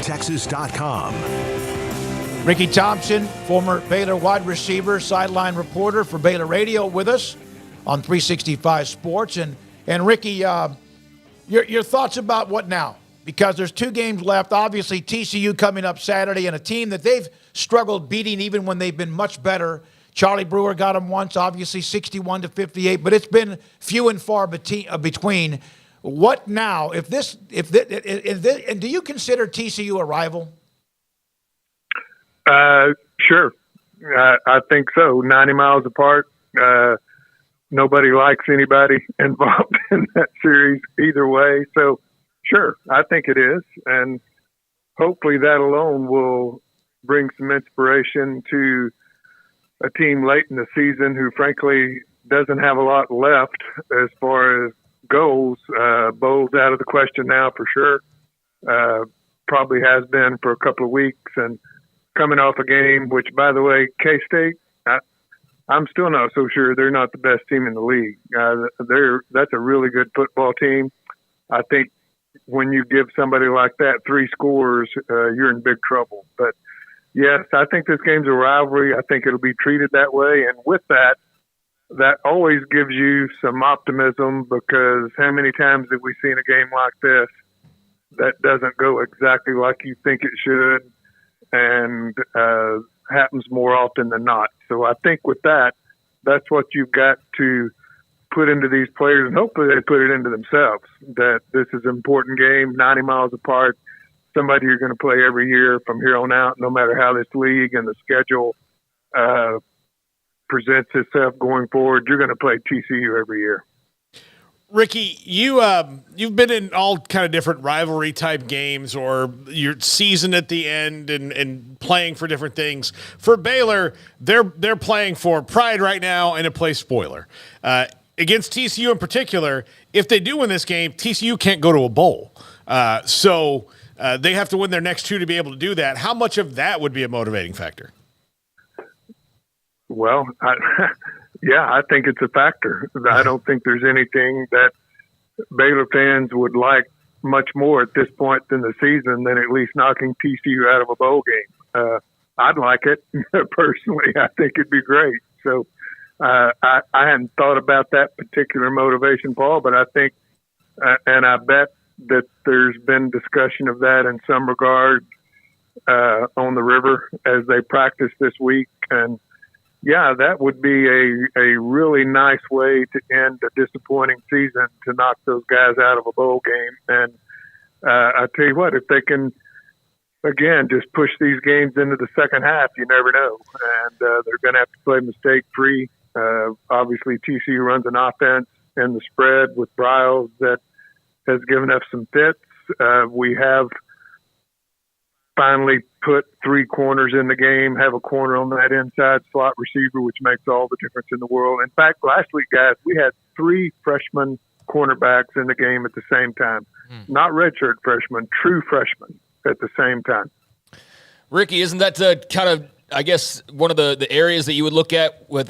BaylorTexas.com. Ricky Thompson, former Baylor wide receiver, sideline reporter for Baylor Radio, with us on 365 Sports. And Ricky, your thoughts about what now? Because there's 2 games left. Obviously, TCU coming up Saturday, and a team that they've struggled beating even when they've been much better. Charlie Brewer got them once, obviously 61-58, but it's been few and far between. What now? And do you consider TCU a rival? Sure. I think so. 90 miles apart. Nobody likes anybody involved in that series either way. So, sure, I think it is. And hopefully that alone will bring some inspiration to a team late in the season who, frankly, doesn't have a lot left as far as goals. Bowl's out of the question now for sure. Probably has been for a couple of weeks. And coming off a game, which, by the way, K-State, I'm still not so sure they're not the best team in the league. That's a really good football team. I think when you give somebody like that 3 scores, you're in big trouble. But, yes, I think this game's a rivalry. I think it'll be treated that way. And with that, that always gives you some optimism, because how many times have we seen a game like this that doesn't go exactly like you think it should, and happens more often than not. So I think with that, that's what you've got to put into these players, and hopefully they put it into themselves, that this is an important game, 90 miles apart, somebody you're going to play every year from here on out, no matter how this league and the schedule presents itself going forward. You're going to play TCU every year. Ricky, you've been in all kind of different rivalry type games, or your season at the end and playing for different things. For Baylor, they're playing for pride right now and a play spoiler. Against TCU in particular, if they do win this game, TCU can't go to a bowl. So they have to win their next 2 to be able to do that. How much of that would be a motivating factor? Well, yeah, I think it's a factor. I don't think there's anything that Baylor fans would like much more at this point in the season than at least knocking TCU out of a bowl game. I'd like it personally. I think it'd be great. So I hadn't thought about that particular motivation, Paul, but I think, and I bet that there's been discussion of that in some regard on the river as they practice this week. And yeah, that would be a really nice way to end a disappointing season, to knock those guys out of a bowl game. And I tell you what, if they can, again, just push these games into the second half, you never know. And they're going to have to play mistake-free. Obviously, TCU runs an offense in the spread with Briles that has given us some fits. We have finally put 3 corners in the game, have a corner on that inside slot receiver, which makes all the difference in the world. In fact, last week, guys, we had 3 freshman cornerbacks in the game at the same time. Not redshirt freshmen, true freshmen at the same time. Ricky, isn't that kind of, I guess, one of the areas that you would look at with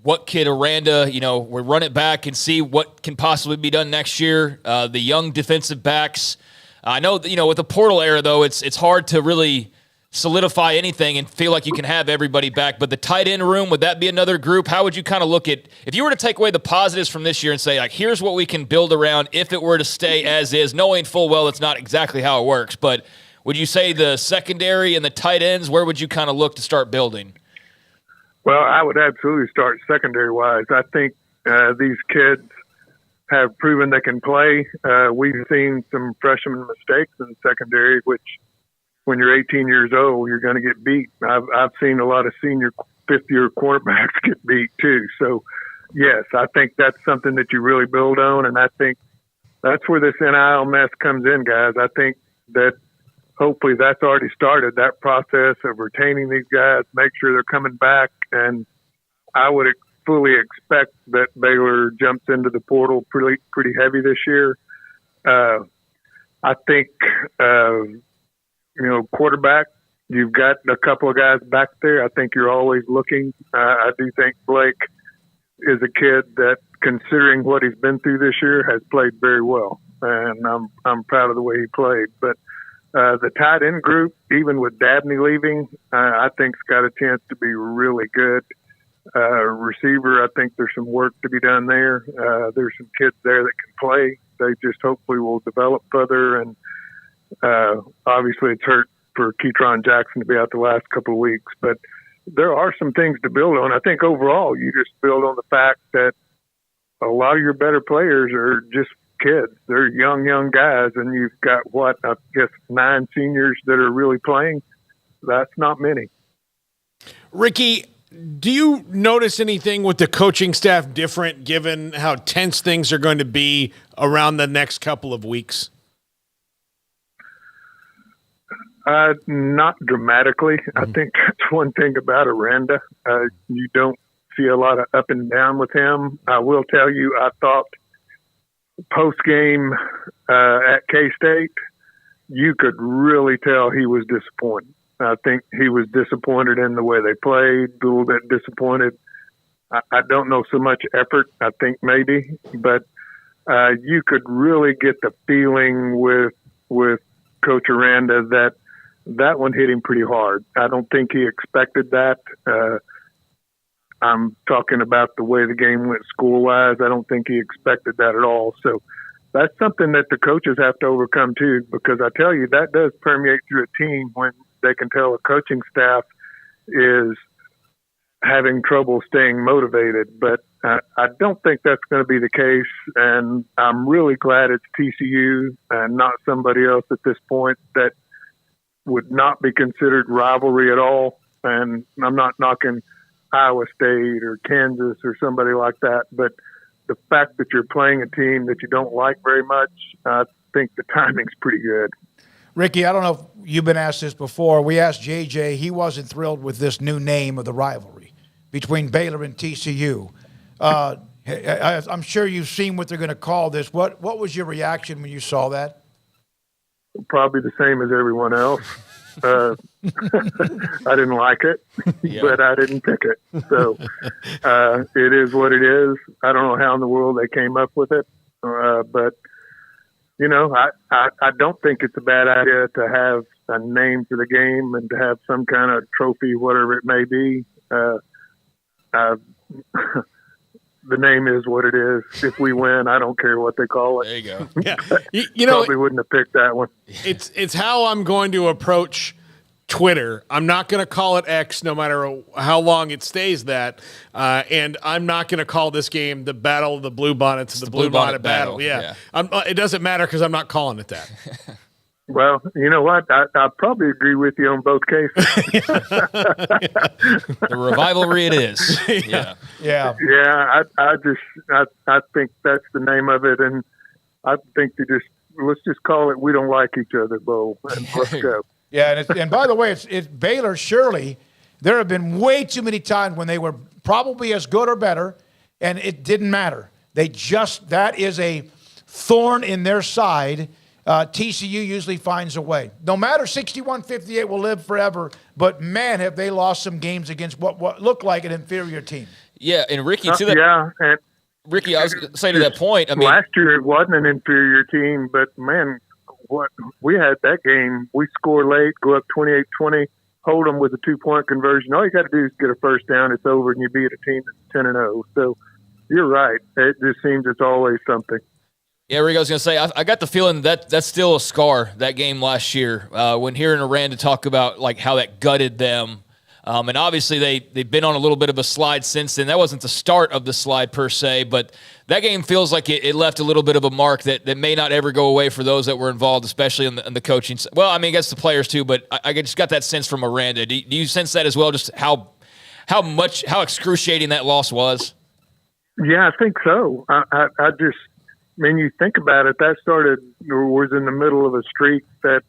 what kid Aranda, we run it back and see what can possibly be done next year, the young defensive backs. I know, with the portal era, though, it's hard to really solidify anything and feel like you can have everybody back. But the tight end room, would that be another group? How would you kind of look at, if you were to take away the positives from this year and say, like, here's what we can build around if it were to stay as is, knowing full well it's not exactly how it works. But would you say the secondary and the tight ends, where would you kind of look to start building? Well, I would absolutely start secondary-wise. I think these kids have proven they can play. We've seen some freshman mistakes in the secondary, which when you're 18 years old, you're going to get beat. I've seen a lot of senior fifth-year quarterbacks get beat too. So, yes, I think that's something that you really build on, and I think that's where this NIL mess comes in, guys. I think that hopefully that's already started, that process of retaining these guys, make sure they're coming back, and I would fully expect that Baylor jumps into the portal pretty heavy this year. I think, quarterback, you've got a couple of guys back there. I think you're always looking. I do think Blake is a kid that, considering what he's been through this year, has played very well, and I'm proud of the way he played. But The tight end group, even with Dabney leaving, I think's got a chance to be really good. Receiver, I think there's some work to be done there. There's some kids there that can play. They just hopefully will develop further. And obviously it's hurt for Keytron Jackson to be out the last couple of weeks. But there are some things to build on. I think overall you just build on the fact that a lot of your better players are just kids. They're young guys, and you've got, I guess 9 seniors that are really playing. That's not many. Ricky, do you notice anything with the coaching staff different given how tense things are going to be around the next couple of weeks? Not dramatically. I think that's one thing about Aranda. You don't see a lot of up and down with him. I will tell you, I thought post-game at K-State, you could really tell he was disappointed. I think he was disappointed in the way they played, a little bit disappointed. I don't know so much effort, I think maybe, but you could really get the feeling with Coach Aranda that one hit him pretty hard. I don't think he expected that. I'm talking about the way the game went school-wise. I don't think he expected that at all. So that's something that the coaches have to overcome too, because I tell you, that does permeate through a team when they can tell a coaching staff is having trouble staying motivated. But I don't think that's going to be the case, and I'm really glad it's TCU and not somebody else at this point that would not be considered rivalry at all. And I'm not knocking Iowa State or Kansas or somebody like that, but the fact that you're playing a team that you don't like very much, I think the timing's pretty good. Ricky, I don't know if you've been asked this before. We asked JJ. He wasn't thrilled with this new name of the rivalry between Baylor and TCU. I'm sure you've seen what they're going to call this. What was your reaction when you saw that? Probably the same as everyone else. I didn't like it, but I didn't pick it. So it is what it is. I don't know how in the world they came up with it, but you know, I don't think it's a bad idea to have a name for the game and to have some kind of trophy, whatever it may be. The name is what it is. If we win, I don't care what they call it. There you go. Yeah, you know, probably wouldn't have picked that one. It's how I'm going to approach Twitter. I'm not going to call it X, no matter how long it stays that. And I'm not going to call this game the Battle of the Blue Bonnets, the Blue Bonnet Battle. Yeah. It doesn't matter because I'm not calling it that. Well, you know what? I probably agree with you on both cases. The rivalry it is. Yeah. Yeah. I think that's the name of it, and I think let's just call it "We Don't Like Each Other" Bowl, and let's go. Yeah, and by the way, it's Baylor. Surely there have been way too many times when they were probably as good or better, and it didn't matter. That is a thorn in their side. TCU usually finds a way. No matter 61-58 will live forever, but man, have they lost some games against what looked like an inferior team. Yeah, and Ricky, to that. Yeah, and Ricky, I was going to say to that point. I mean, last year it wasn't an inferior team, but man, what we had that game, we score late, go up 28-20, hold them with a 2-point conversion. All you got to do is get a first down, it's over, and you beat a team that's 10-0. So you're right. It just seems it's always something. Yeah, Rick, I was going to say, I got the feeling that's still a scar, that game last year, when hearing Aranda talk about like how that gutted them. And obviously they've been on a little bit of a slide since then. That wasn't the start of the slide per se, but that game feels like it left a little bit of a mark that may not ever go away for those that were involved, especially in the coaching. Well, I mean, I guess the players too, but I just got that sense from Aranda. Do you sense that as well, just how excruciating that loss was? Yeah, I think so. I just, when you think about it, that was in the middle of a streak that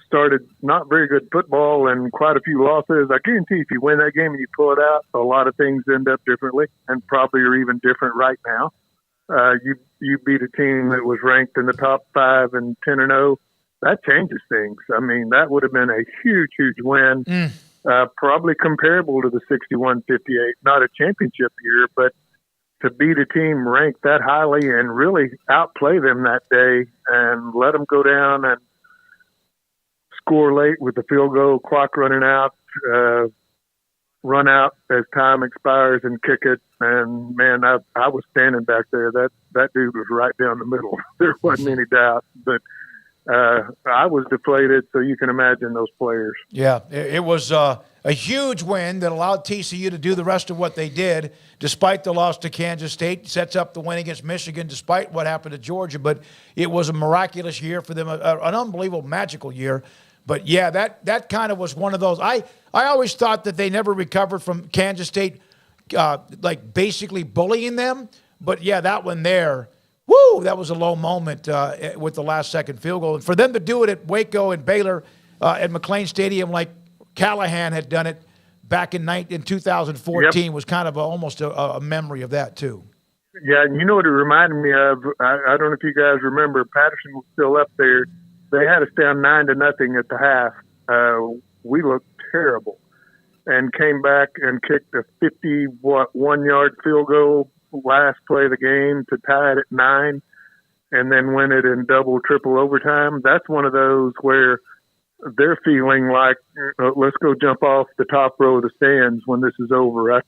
started not very good football and quite a few losses. I guarantee if you win that game and you pull it out, a lot of things end up differently and probably are even different right now. You beat a team that was ranked in the top 5 and 10-0. That changes things. I mean, that would have been a huge, huge win, probably comparable to the 61-58, not a championship year, but to beat a team ranked that highly and really outplay them that day and let them go down and score late with the field goal, clock running out, run out as time expires and kick it. And man, I was standing back there. That dude was right down the middle. There wasn't any doubt. But I was deflated, so you can imagine those players. Yeah, it was a huge win that allowed TCU to do the rest of what they did, despite the loss to Kansas State. Sets up the win against Michigan, despite what happened to Georgia. But it was a miraculous year for them, an unbelievable, magical year. But yeah, that kind of was one of those. I always thought that they never recovered from Kansas State, like basically bullying them. But yeah, that one there, woo, that was a low moment with the last second field goal. And for them to do it at Waco and Baylor at McLean Stadium like Callahan had done it back in 2014 Yep. was kind of almost a memory of that too. Yeah, and you know what it reminded me of? I don't know if you guys remember. Patterson was still up there. They had us down 9-0 at the half. We looked terrible, and came back and kicked a 51-yard field goal last play of the game to tie it at 9, and then win it in double, triple overtime. That's one of those where they're feeling like, let's go jump off the top row of the stands when this is over. I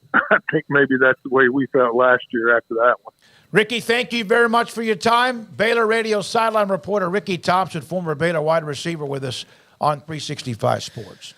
think maybe that's the way we felt last year after that one. Ricky, thank you very much for your time. Baylor Radio sideline reporter Ricky Thompson, former Baylor wide receiver, with us on 365 Sports.